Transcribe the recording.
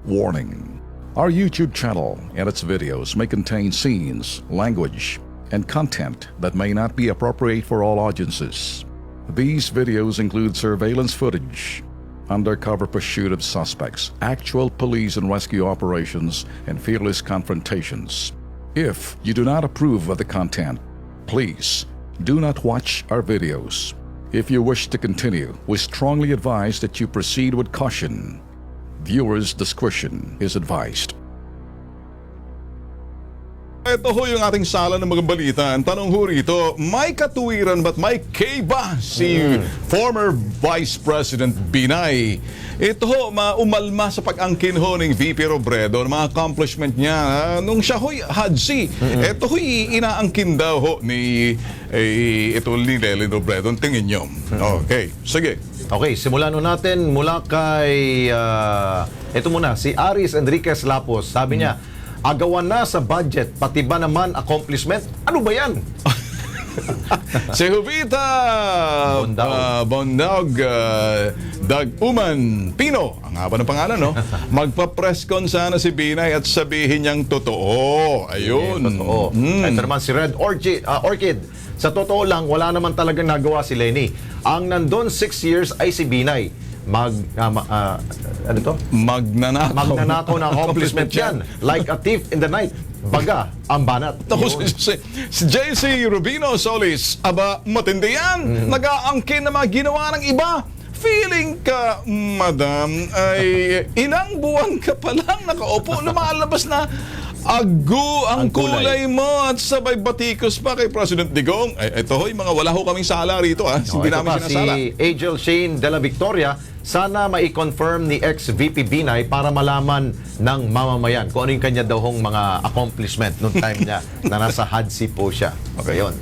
Warning: our YouTube channel and its videos may contain scenes, language, and content that may not be appropriate for all audiences. These videos include surveillance footage, undercover pursuit of suspects, actual police and rescue operations, and fearless confrontations. If you do not approve of the content, please do not watch our videos. If you wish to continue, we strongly advise that you proceed with caution. Viewers' discretion is advised. Ito ho yung ating sala ng mga balita. Ang tanong ho rito, may katuwiran ba't may K ba si former Vice President Binay? Ito ho, umalma sa pag-angkin ho ng VP Robredo, ng mga accomplishment niya nung siya ho'y hadsi. Ito ho'y inaangkin daw ho ni Lely Robredo. Tingin nyo. Okay, sige. Okay, simulan natin mula kay ito muna, si Aris Enriquez Lapos. Sabi niya, agawan na sa budget, pati ba naman accomplishment? Ano ba yan? Si Jovita Bondog Daguman Pino, ang haba ng pangalan, no? Magpa-press con sana si Binay at sabihin niyang totoo. Ayun. Totoo. Ito naman si Red Orchid. Sa totoo lang, wala naman talagang nagawa si Lenny. Ang nandun 6 years ay si Binay. Ano to? Magnanakaw na accomplishment yan. Like a thief in the night. Baga, ang banat. Si JC Rubino Solis, aba, matindi yan. Nag-aangkin na mga ginawa ng iba. Feeling ka, madam, ay ilang buwan ka pa lang nakaupo, lumalabas na ang kulay mo at sabay batikos pa kay President Digong. Ito ho'y mga wala ho kaming sala rito, ha? Hindi namin sinasala. Si Angel Shane de la Victoria, sana mai-confirm ni ex-VP Binay para malaman ng mamamayan kung ano yung kanya daw hong mga accomplishment noong time niya na nasa HADSI po siya. Okay, yun.